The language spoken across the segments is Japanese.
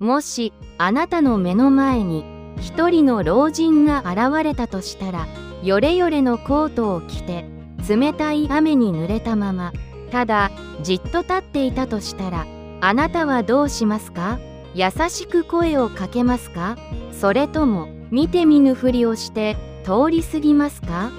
もしあなたの目の前に一人の老人が現れたとしたら、よれよれのコートを着て冷たい雨に濡れたままただじっと立っていたとしたら、あなたはどうしますか？優しく声をかけますか？それとも見て見ぬふりをして通り過ぎますか？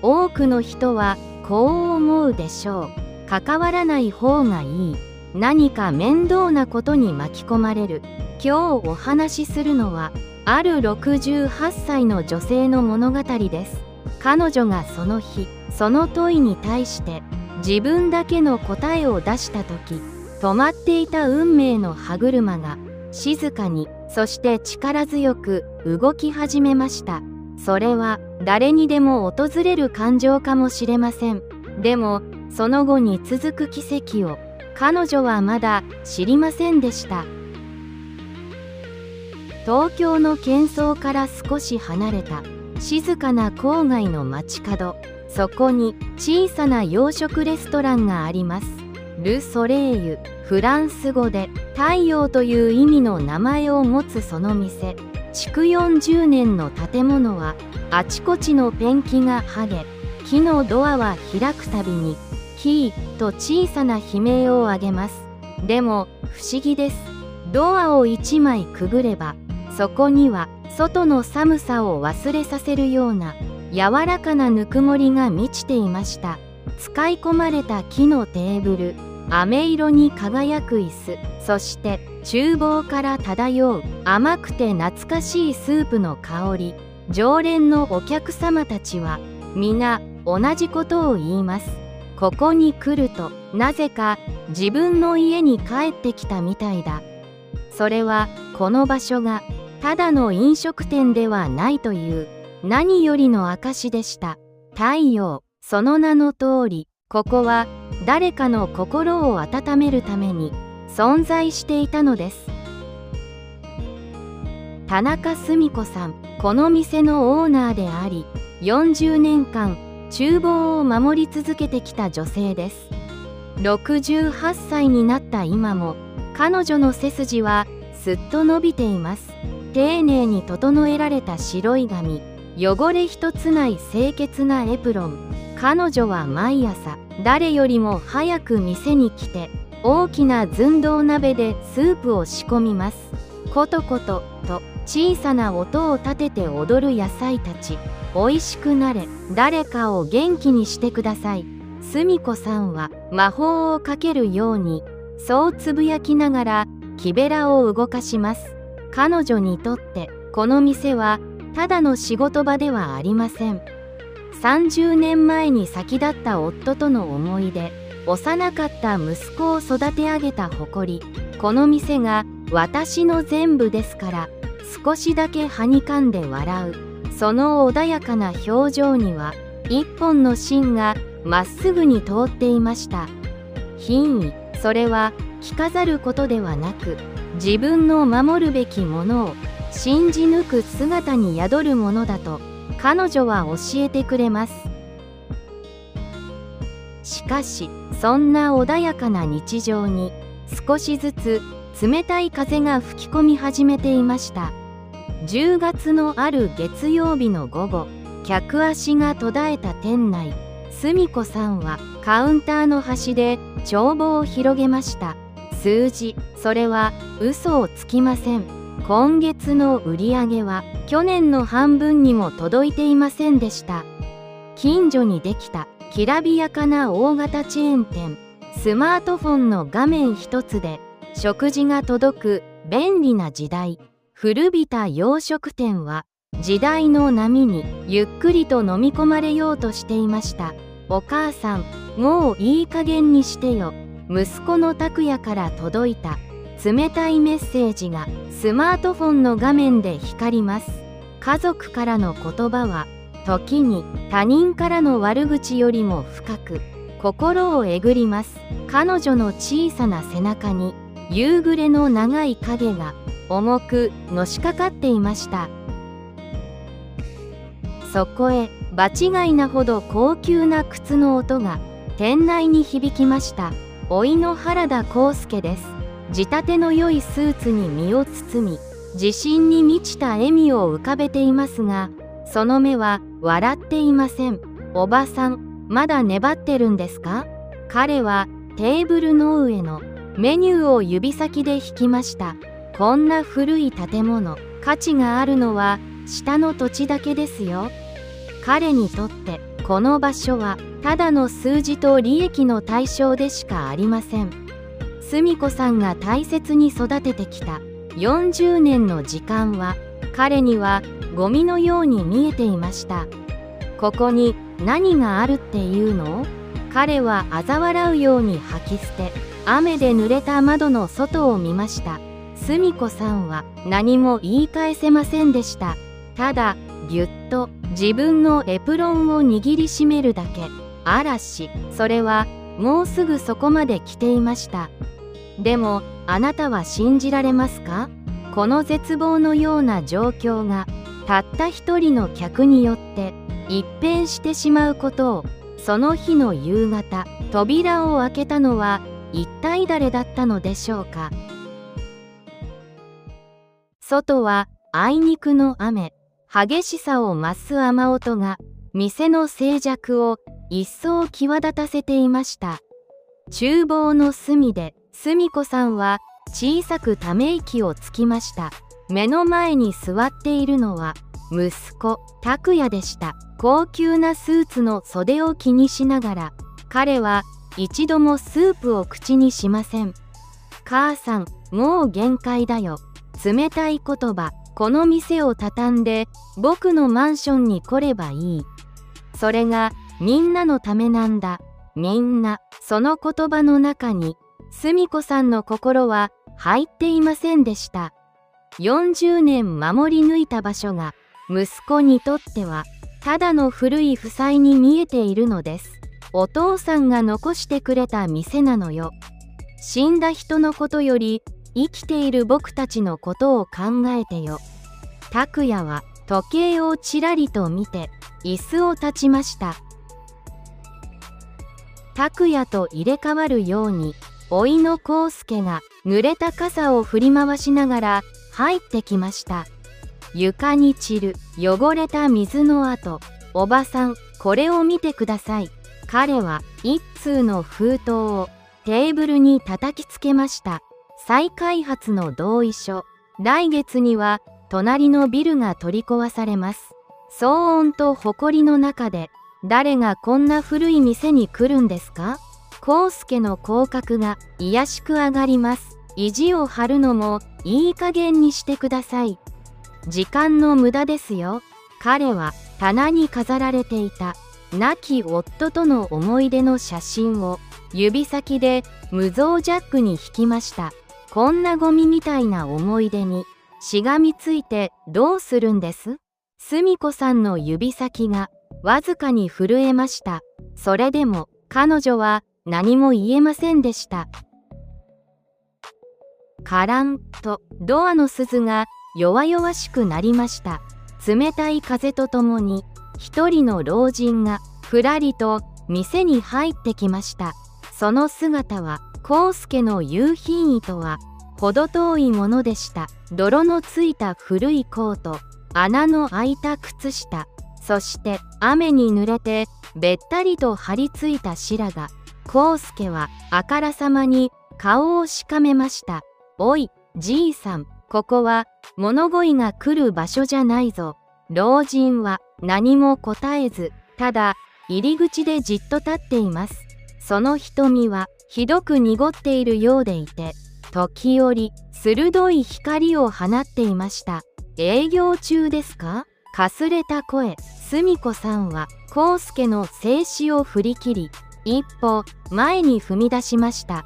多くの人はこう思うでしょう。関わらない方がいい。何か面倒なことに巻き込まれる。今日お話しするのは、ある68歳の女性の物語です。彼女がその日、その問いに対して自分だけの答えを出した時、止まっていた運命の歯車が静かに、そして力強く動き始めました。それは誰にでも訪れる感情かもしれません。でもその後に続く奇跡を彼女はまだ知りませんでした。東京の喧騒から少し離れた静かな郊外の街角、そこに小さな洋食レストランがあります。ル・ソレイユ、フランス語で太陽という意味の名前を持つその店。築40年の建物はあちこちのペンキが剥げ、木のドアは開くたびにキーと小さな悲鳴を上げます。でも不思議です。ドアを1枚くぐれば、そこには外の寒さを忘れさせるような柔らかなぬくもりが満ちていました。使い込まれた木のテーブル、飴色に輝く椅子、そして厨房から漂う甘くて懐かしいスープの香り。常連のお客様たちは皆同じことを言います。ここに来るとなぜか自分の家に帰ってきたみたいだ。それはこの場所がただの飲食店ではないという何よりの証でした。太陽、その名の通り、ここは誰かの心を温めるために存在していたのです。田中澄子さん、この店のオーナーであり、40年間厨房を守り続けてきた女性です。68歳になった今も彼女の背筋はすっと伸びています。丁寧に整えられた白い髪、汚れ一つない清潔なエプロン。彼女は毎朝誰よりも早く店に来て、大きな寸胴鍋でスープを仕込みます。コトコトと小さな音を立てて踊る野菜たち。おいしくなれ、誰かを元気にしてください。澄子さんは魔法をかけるようにそうつぶやきながら木べらを動かします。彼女にとってこの店はただの仕事場ではありません。30年前に先立った夫との思い出、幼かった息子を育て上げた誇り。この店が私の全部ですから。少しだけはにかんで笑う、その穏やかな表情には一本の芯がまっすぐに通っていました。品位、それは着飾ることではなく、自分の守るべきものを信じ抜く姿に宿るものだと彼女は教えてくれます。しかしそんな穏やかな日常に少しずつ冷たい風が吹き込み始めていました。10月のある月曜日の午後、客足が途絶えた店内、澄子さんはカウンターの端で帳簿を広げました。数字、それは嘘をつきません。今月の売り上げは去年の半分にも届いていませんでした。近所にできたきらびやかな大型チェーン店、スマートフォンの画面一つで食事が届く便利な時代。古びた洋食店は時代の波にゆっくりと飲み込まれようとしていました。お母さん、もういい加減にしてよ。息子の拓也から届いた冷たいメッセージがスマートフォンの画面で光ります。家族からの言葉は時に他人からの悪口よりも深く心をえぐります。彼女の小さな背中に夕暮れの長い影が重くのしかかっていました。そこへ場違いなほど高級な靴の音が店内に響きました。甥の原田康介です。仕立ての良いスーツに身を包み、自信に満ちた笑みを浮かべていますが、その目は笑っていません。おばさん、まだ粘ってるんですか？彼はテーブルの上のメニューを指先で引きました。こんな古い建物、価値があるのは下の土地だけですよ。彼にとってこの場所はただの数字と利益の対象でしかありません。澄子さんが大切に育ててきた40年の時間は彼にはゴミのように見えていました。ここに何があるっていうの？彼は嘲笑うように吐き捨て、雨で濡れた窓の外を見ました。澄子さんは何も言い返せませんでした。ただぎゅっと自分のエプロンを握りしめるだけ。嵐、それはもうすぐそこまで来ていました。でもあなたは信じられますか？この絶望のような状況がたった一人の客によって一変してしまうことを。その日の夕方、扉を開けたのは一体誰だったのでしょうか。外はあいにくの雨、激しさを増す雨音が店の静寂を一層際立たせていました。厨房の隅で澄子さんは小さくため息をつきました。目の前に座っているのは息子拓也でした。高級なスーツの袖を気にしながら、彼は一度もスープを口にしません。母さん、もう限界だよ。冷たい言葉。この店を畳んで僕のマンションに来ればいい。それがみんなのためなんだ。みんな。その言葉の中に澄子さんの心は入っていませんでした。40年守り抜いた場所が息子にとってはただの古い負債に見えているのです。お父さんが残してくれた店なのよ。死んだ人のことより生きている僕たちのことを考えてよ。拓也は時計をちらりと見て椅子を立ちました。拓也と入れ替わるように甥の康介が濡れた傘を振り回しながら入ってきました。床に散る汚れた水の跡。おばさん、これを見てください。彼は一通の封筒をテーブルに叩きつけました。再開発の同意書。来月には隣のビルが取り壊されます。騒音と埃の中で誰がこんな古い店に来るんですか？康介の口角が卑しく上がります。意地を張るのもいい加減にしてください。時間の無駄ですよ。彼は棚に飾られていた亡き夫との思い出の写真を指先で無造ジャックに引きました。こんなゴミみたいな思い出にしがみついてどうするんです？澄子さんの指先がわずかに震えました。それでも彼女は何も言えませんでした。カランとドアの鈴が弱々しくなりました。冷たい風とともに一人の老人がふらりと店に入ってきました。その姿は康介の言う品位とは程遠いものでした。泥のついた古いコート、穴の開いた靴下、そして雨に濡れてべったりと張り付いた白髪。康介はあからさまに顔をしかめました。おい、じいさん、ここは物乞いが来る場所じゃないぞ。老人は何も答えず、ただ入り口でじっと立っています。その瞳はひどく濁っているようでいて、時折鋭い光を放っていました。営業中ですか？かすれた声。澄子さんは康介の静止を振り切り、一歩前に踏み出しました。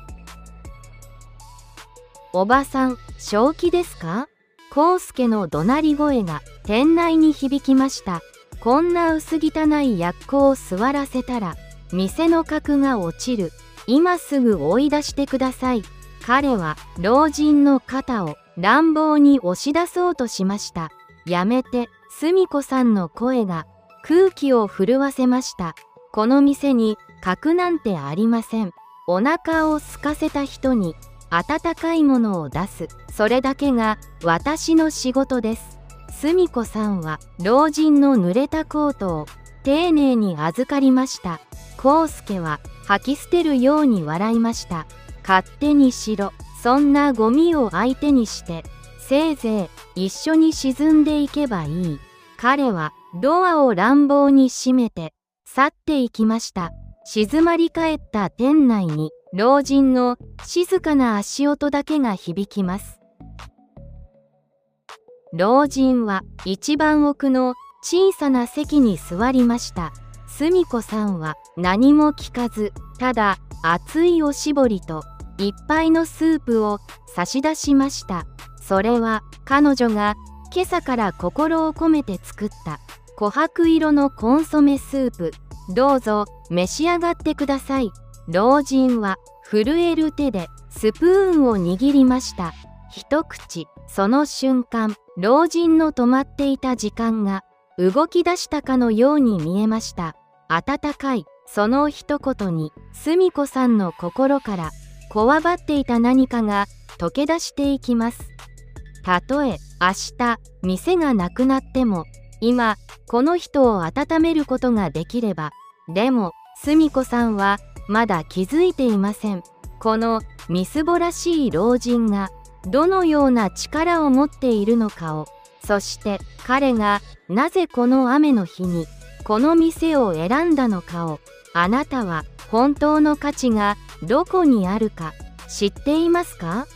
おばさん、正気ですか？康介の怒鳴り声が店内に響きました。こんな薄汚い奴行を座らせたら店の格が落ちる。今すぐ追い出してください。彼は老人の肩を乱暴に押し出そうとしました。やめて。澄子さんの声が空気を震わせました。この店に格なんてありません。お腹を空かせた人に温かいものを出す。それだけが私の仕事です。澄子さんは老人の濡れたコートを丁寧に預かりました。康介は吐き捨てるように笑いました。勝手にしろ。そんなゴミを相手にして、せいぜい一緒に沈んでいけばいい。彼はドアを乱暴に閉めて去っていきました。静まり返った店内に老人の静かな足音だけが響きます。老人は一番奥の小さな席に座りました。澄子さんは何も聞かず、ただ熱いおしぼりと一杯のスープを差し出しました。それは彼女が今朝から心を込めて作った琥珀色のコンソメスープ。どうぞ召し上がってください。老人は震える手でスプーンを握りました。一口。その瞬間、老人の止まっていた時間が動き出したかのように見えました。温かい。その一言に澄子さんの心からこわばっていた何かが溶け出していきます。たとえ明日店がなくなっても、今この人を温めることができれば。でも澄子さんはまだ気づいていません。このみすぼらしい老人がどのような力を持っているのかを、そして彼がなぜこの雨の日にこの店を選んだのかを、あなたは本当の価値がどこにあるか知っていますか？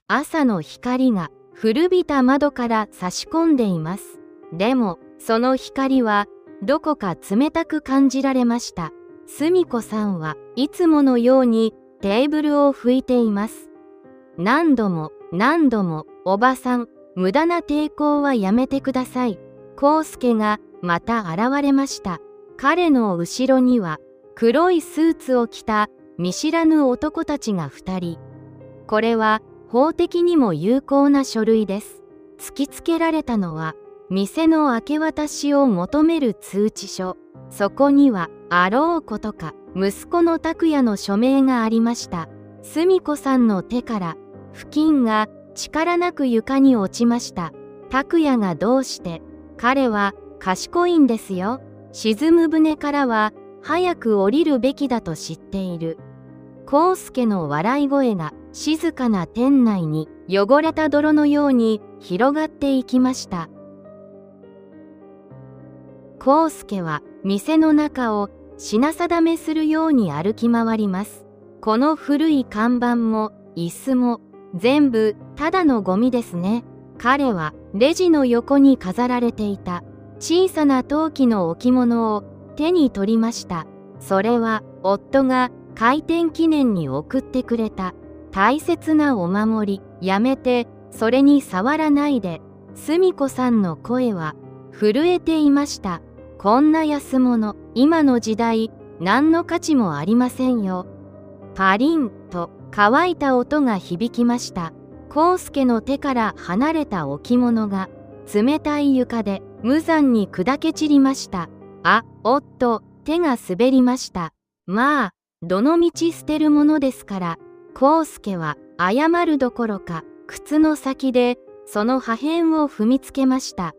朝の光が古びた窓から差し込んでいます。でもその光はどこか冷たく感じられました。澄子さんはいつものようにテーブルを拭いています。何度も何度も、おばさん、無駄な抵抗はやめてください。康介がまた現れました。彼の後ろには黒いスーツを着た見知らぬ男たちが2人。これは法的にも有効な書類です。突きつけられたのは店の明け渡しを求める通知書。そこにはあろうことか息子の拓也の署名がありました。澄子さんの手から布巾が力なく床に落ちました。拓也がどうして？彼は賢いんですよ。沈む船からは早く降りるべきだと知っている。康介の笑い声が静かな店内に汚れた泥のように広がっていきました。康介は店の中を品定めするように歩き回ります。この古い看板も椅子も全部ただのゴミですね。彼はレジの横に飾られていた小さな陶器の置物を手に取りました。それは夫が開店記念に送ってくれた大切なお守り。やめて、それに触らないで。澄子さんの声は震えていました。こんな安物、今の時代何の価値もありませんよ。パリンと乾いた音が響きました。康介の手から離れた置物が冷たい床で無残に砕け散りました。あ、おっと、手が滑りました。まあ、どのみち捨てるものですから。康介は謝るどころか靴の先でその破片を踏みつけました。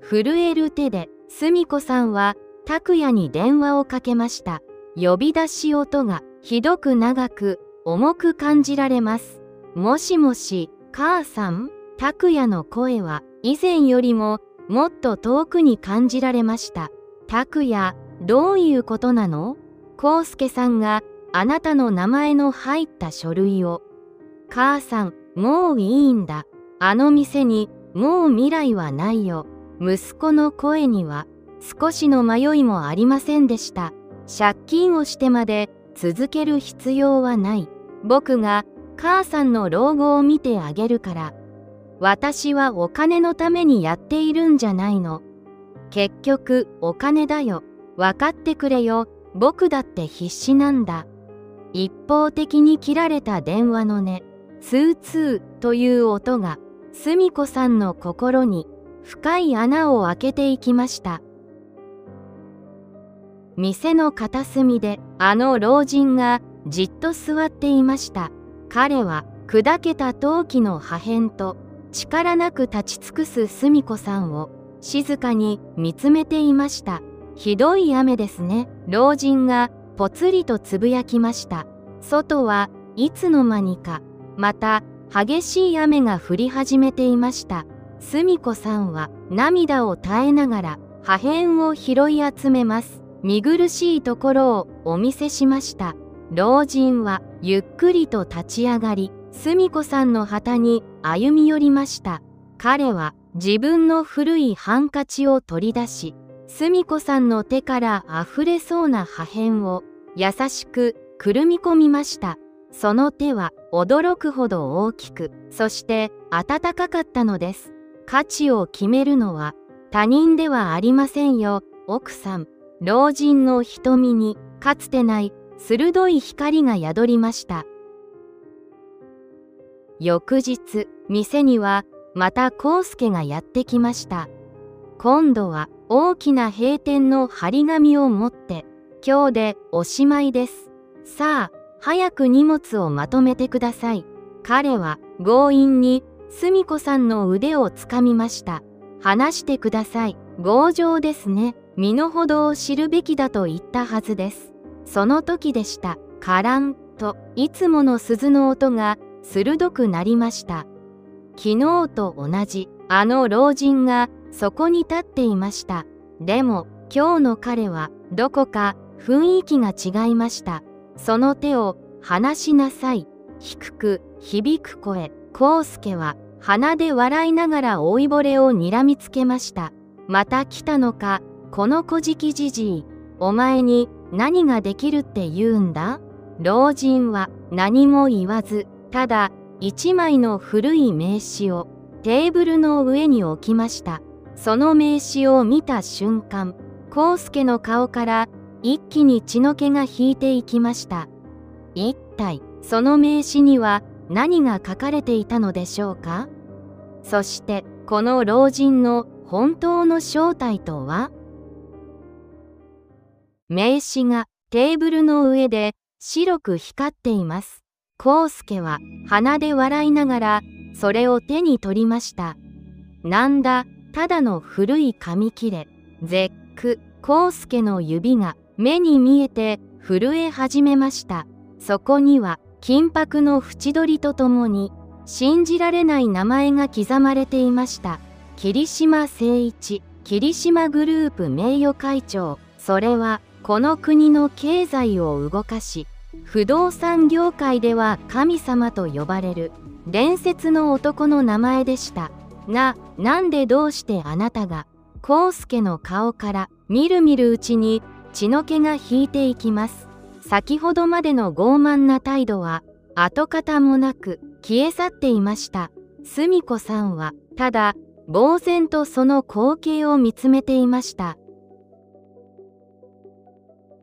震える手で澄子さんは拓也に電話をかけました。呼び出し音がひどく長く重く感じられます。もしもし、母さん？拓也の声は以前よりももっと遠くに感じられました。拓也、どういうことなの？康介さんがあなたの名前の入った書類を。母さん、もういいんだ。あの店にもう未来はないよ。息子の声には少しの迷いもありませんでした。借金をしてまで続ける必要はない。僕が母さんの老後を見てあげるから。私はお金のためにやっているんじゃないの。結局お金だよ。分かってくれよ。僕だって必死なんだ。一方的に切られた電話の音、ツーツーという音が澄子さんの心に深い穴を開けていきました。店の片隅であの老人がじっと座っていました。彼は砕けた陶器の破片と力なく立ち尽くす澄子さんを静かに見つめていました。ひどい雨ですね。老人がぽつりとつぶやきました。外はいつの間にかまた激しい雨が降り始めていました。澄子さんは涙を耐えながら破片を拾い集めます。見苦しいところをお見せしました。老人はゆっくりと立ち上がり、澄子さんの旗に歩み寄りました。彼は自分の古いハンカチを取り出し、澄子さんの手からあふれそうな破片を優しくくるみ込みました。その手は驚くほど大きく、そして温かかったのです。価値を決めるのは他人ではありませんよ、奥さん。老人の瞳にかつてない鋭い光が宿りました。翌日、店にはまた康介がやってきました。今度は大きな閉店の張り紙を持って、今日でおしまいです。さあ、早く荷物をまとめてください。彼は強引に澄子さんの腕をつかみました。話してください。強情ですね。身の程を知るべきだと言ったはずです。その時でした。カランといつもの鈴の音が鋭くなりました。昨日と同じあの老人がそこに立っていました。でも今日の彼はどこか雰囲気が違いました。その手を離しなさい。低く響く声。康介は鼻で笑いながら老いぼれをにらみつけました。また来たのか、この小じきじじい。お前に何ができるって言うんだ？老人は何も言わず、ただ一枚の古い名刺をテーブルの上に置きました。その名刺を見た瞬間、康介の顔から一気に血の気が引いていきました。一体その名刺には何が書かれていたのでしょうか？そしてこの老人の本当の正体とは？名刺がテーブルの上で白く光っています。康介は鼻で笑いながらそれを手に取りました。なんだ、ただの古い紙切れ。絶句。康介の指が目に見えて震え始めました。そこには金箔の縁取りとともに信じられない名前が刻まれていました。桐島誠一、桐島グループ名誉会長。それはこの国の経済を動かし、不動産業界では神様と呼ばれる伝説の男の名前でした。なんでどうしてあなたが？康介の顔からみるみるうちに血の気が引いていきます。先ほどまでの傲慢な態度は跡形もなく消え去っていました。澄子さんはただ呆然とその光景を見つめていました。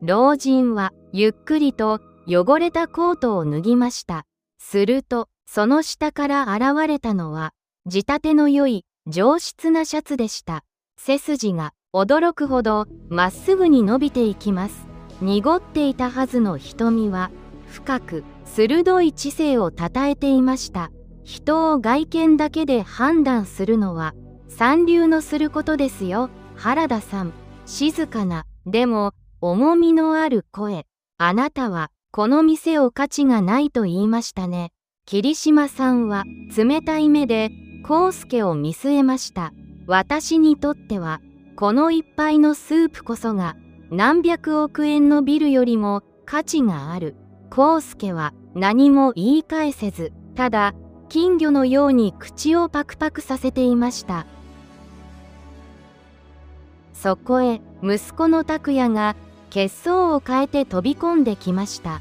老人はゆっくりと汚れたコートを脱ぎました。するとその下から現れたのは仕立ての良い上質なシャツでした。背筋が驚くほどまっすぐに伸びていきます。濁っていたはずの瞳は深く鋭い知性をたたえていました。人を外見だけで判断するのは三流のすることですよ、原田さん。静かな、でも重みのある声。あなたはこの店を価値がないと言いましたね。桐島さんは冷たい目で康介を見据えました。私にとってはこの一杯のスープこそが何百億円のビルよりも価値がある。康介は何も言い返せず、ただ金魚のように口をパクパクさせていました。そこへ息子の拓也が血相を変えて飛び込んできました。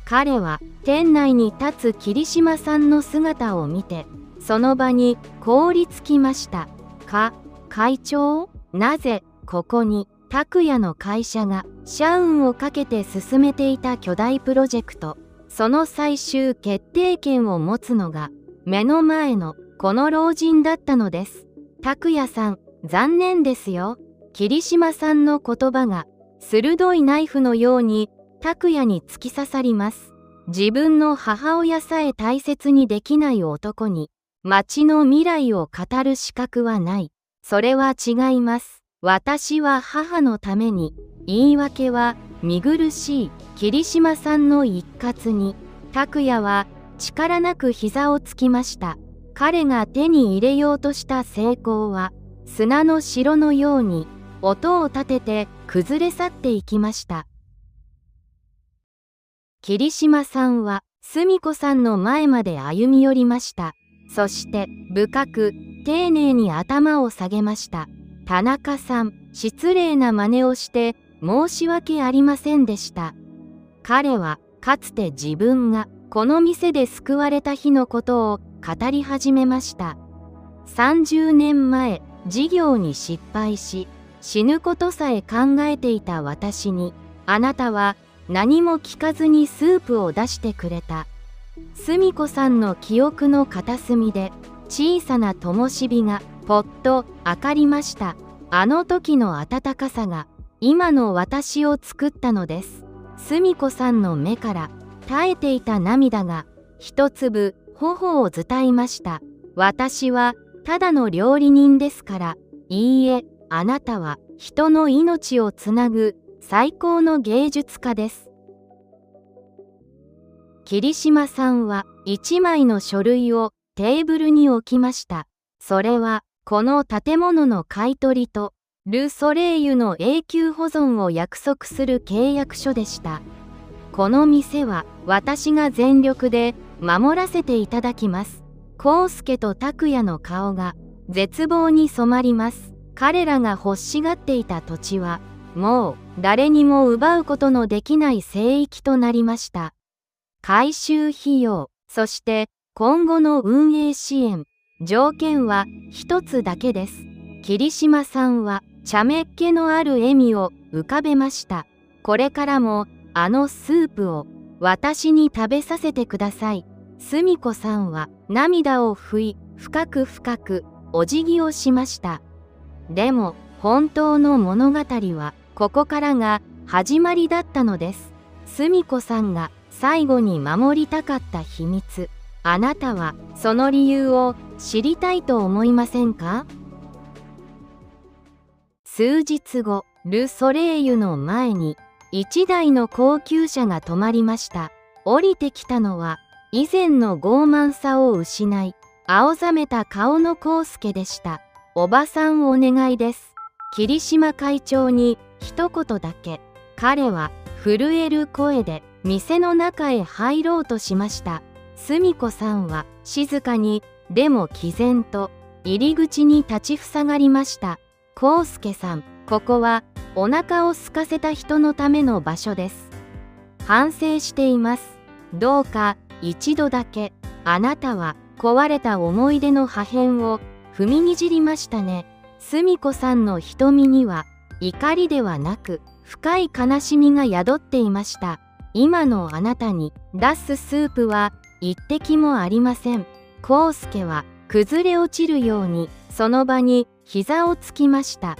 彼は店内に立つ桐島さんの姿を見てその場に凍りつきました。会長？なぜここに？拓也の会社が社運をかけて進めていた巨大プロジェクト、その最終決定権を持つのが目の前のこの老人だったのです。拓也さん、残念ですよ。桐島さんの言葉が鋭いナイフのように拓也に突き刺さります。自分の母親さえ大切にできない男に、町の未来を語る資格はない。それは違います。私は母のために。言い訳は見苦しい。桐島さんの一括に、拓也は力なく膝をつきました。彼が手に入れようとした成功は、砂の城のように、音を立てて崩れ去っていきました。桐島さんは、澄子さんの前まで歩み寄りました。そして、深く、丁寧に頭を下げました。田中さん、失礼な真似をして、申し訳ありませんでした。彼は、かつて自分が、この店で救われた日のことを語り始めました。30年前、事業に失敗し、死ぬことさえ考えていた私に、あなたは何も聞かずにスープを出してくれた。澄子さんの記憶の片隅で、小さな灯火がぽっと明かりました。あの時の温かさが、今の私を作ったのです。澄子さんの目から絶えていた涙が一粒頬を伝いました。私はただの料理人ですから。いいえ、あなたは人の命をつなぐ最高の芸術家です。桐島さんは一枚の書類をテーブルに置きました。それはこの建物の買い取りとル・ソレイユの永久保存を約束する契約書でした。この店は私が全力で守らせていただきます。康介と拓也の顔が絶望に染まります。彼らが欲しがっていた土地はもう誰にも奪うことのできない聖域となりました。改修費用、そして今後の運営支援、条件は一つだけです。桐島さんは茶目っ気のある笑みを浮かべました。これからもあのスープを私に食べさせてください。澄子さんは涙を拭い、深く深くお辞儀をしました。でも本当の物語はここからが始まりだったのです。澄子さんが最後に守りたかった秘密、あなたはその理由を知りたいと思いませんか？数日後、ル・ソレイユの前に一台の高級車が止まりました。降りてきたのは以前の傲慢さを失い、青ざめた顔の康介でした。おばさんお願いです。桐島会長に一言だけ。彼は震える声で店の中へ入ろうとしました。澄子さんは静かに、でも毅然と入り口に立ちふさがりました。康介さん、ここはお腹を空かせた人のための場所です。反省しています。どうか一度だけ。あなたは壊れた思い出の破片を踏みにじりましたね。澄子さんの瞳には怒りではなく深い悲しみが宿っていました。今のあなたに出すスープは一滴もありません。康介は崩れ落ちるようにその場に膝をつきました。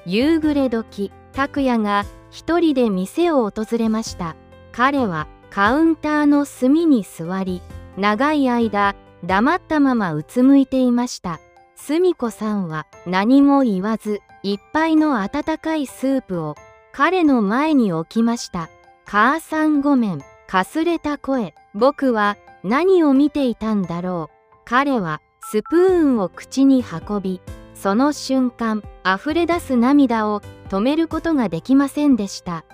夕暮れ時、拓也が一人で店を訪れました。彼はカウンターの隅に座り、長い間黙ったままうつむいていました。澄子さんは何も言わず、一杯の温かいスープを彼の前に置きました。母さんごめん、かすれた声。僕は何を見ていたんだろう。彼はスプーンを口に運び、その瞬間、溢れ出す涙を止めることができませんでした。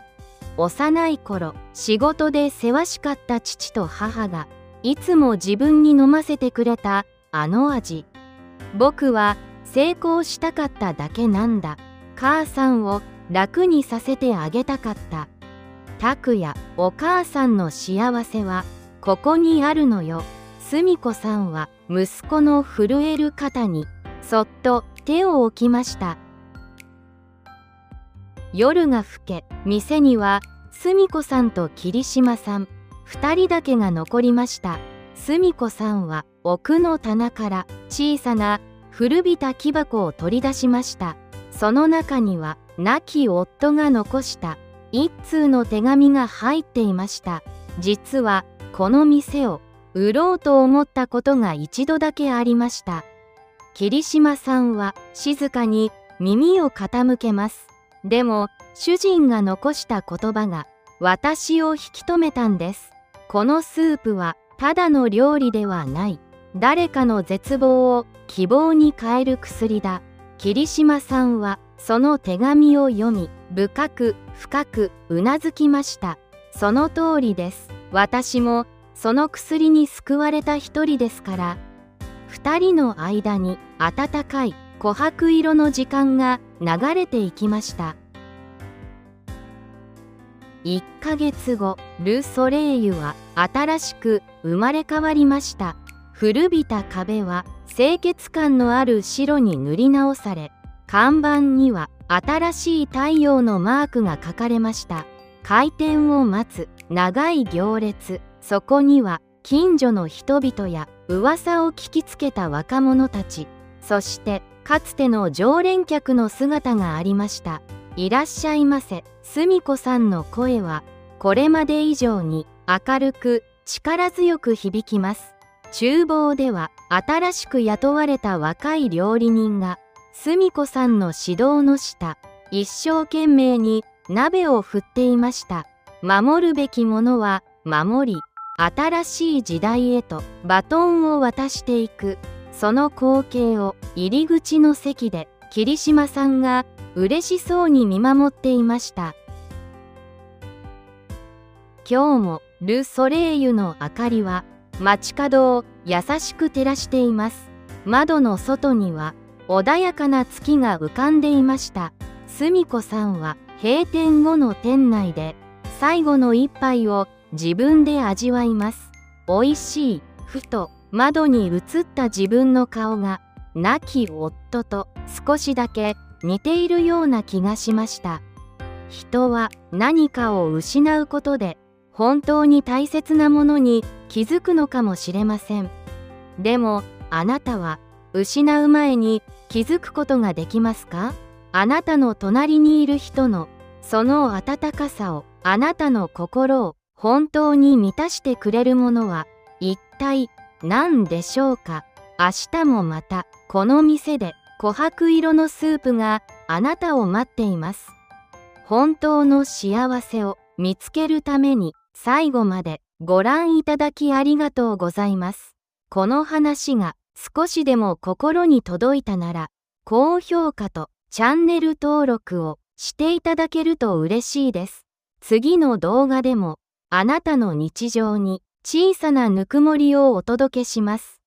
幼い頃、仕事でせわしかった父と母が、いつも自分に飲ませてくれたあの味。僕は成功したかっただけなんだ。母さんを楽にさせてあげたかった。拓也、お母さんの幸せはここにあるのよ。澄子さんは息子の震える肩にそっと手を置きました。夜が更け、店には澄子さんと桐島さん2人だけが残りました。澄子さんは奥の棚から小さな古びた木箱を取り出しました。その中には亡き夫が残した一通の手紙が入っていました。実はこの店を売ろうと思ったことが一度だけありました。桐島さんは静かに耳を傾けます。でも主人が残した言葉が私を引き止めたんです。このスープはただの料理ではない。誰かの絶望を希望に変える薬だ。桐島さんはその手紙を読み、深く深くうなずきました。その通りです。私もその薬に救われた一人ですから。二人の間に温かい琥珀色の時間が流れていきました。1ヶ月後、ル・ソレイユは新しく生まれ変わりました。古びた壁は清潔感のある白に塗り直され、看板には新しい太陽のマークが書かれました。開店を待つ長い行列、そこには近所の人々や噂を聞きつけた若者たち、そしてかつての常連客の姿がありました。いらっしゃいませ。澄子さんの声はこれまで以上に明るく力強く響きます。厨房では新しく雇われた若い料理人が澄子さんの指導の下、一生懸命に鍋を振っていました。守るべきものは守り、新しい時代へとバトンを渡していく。その光景を入り口の席で桐島さんが嬉しそうに見守っていました。今日もル・ソレイユの明かりは街角を優しく照らしています。窓の外には穏やかな月が浮かんでいました。澄子さんは閉店後の店内で最後の一杯を自分で味わいます。おいしい。ふと窓に映った自分の顔が亡き夫と少しだけ似ているような気がしました。人は何かを失うことで本当に大切なものに気づくのかもしれません。でもあなたは失う前に気づくことができますか？あなたの隣にいる人のその温かさを、あなたの心を本当に満たしてくれるものは一体何でしょうか？明日もまたこの店で琥珀色のスープがあなたを待っています。本当の幸せを見つけるために最後までご覧いただきありがとうございます。この話が少しでも心に届いたなら、高評価とチャンネル登録をしていただけると嬉しいです。次の動画でもあなたの日常に小さなぬくもりをお届けします。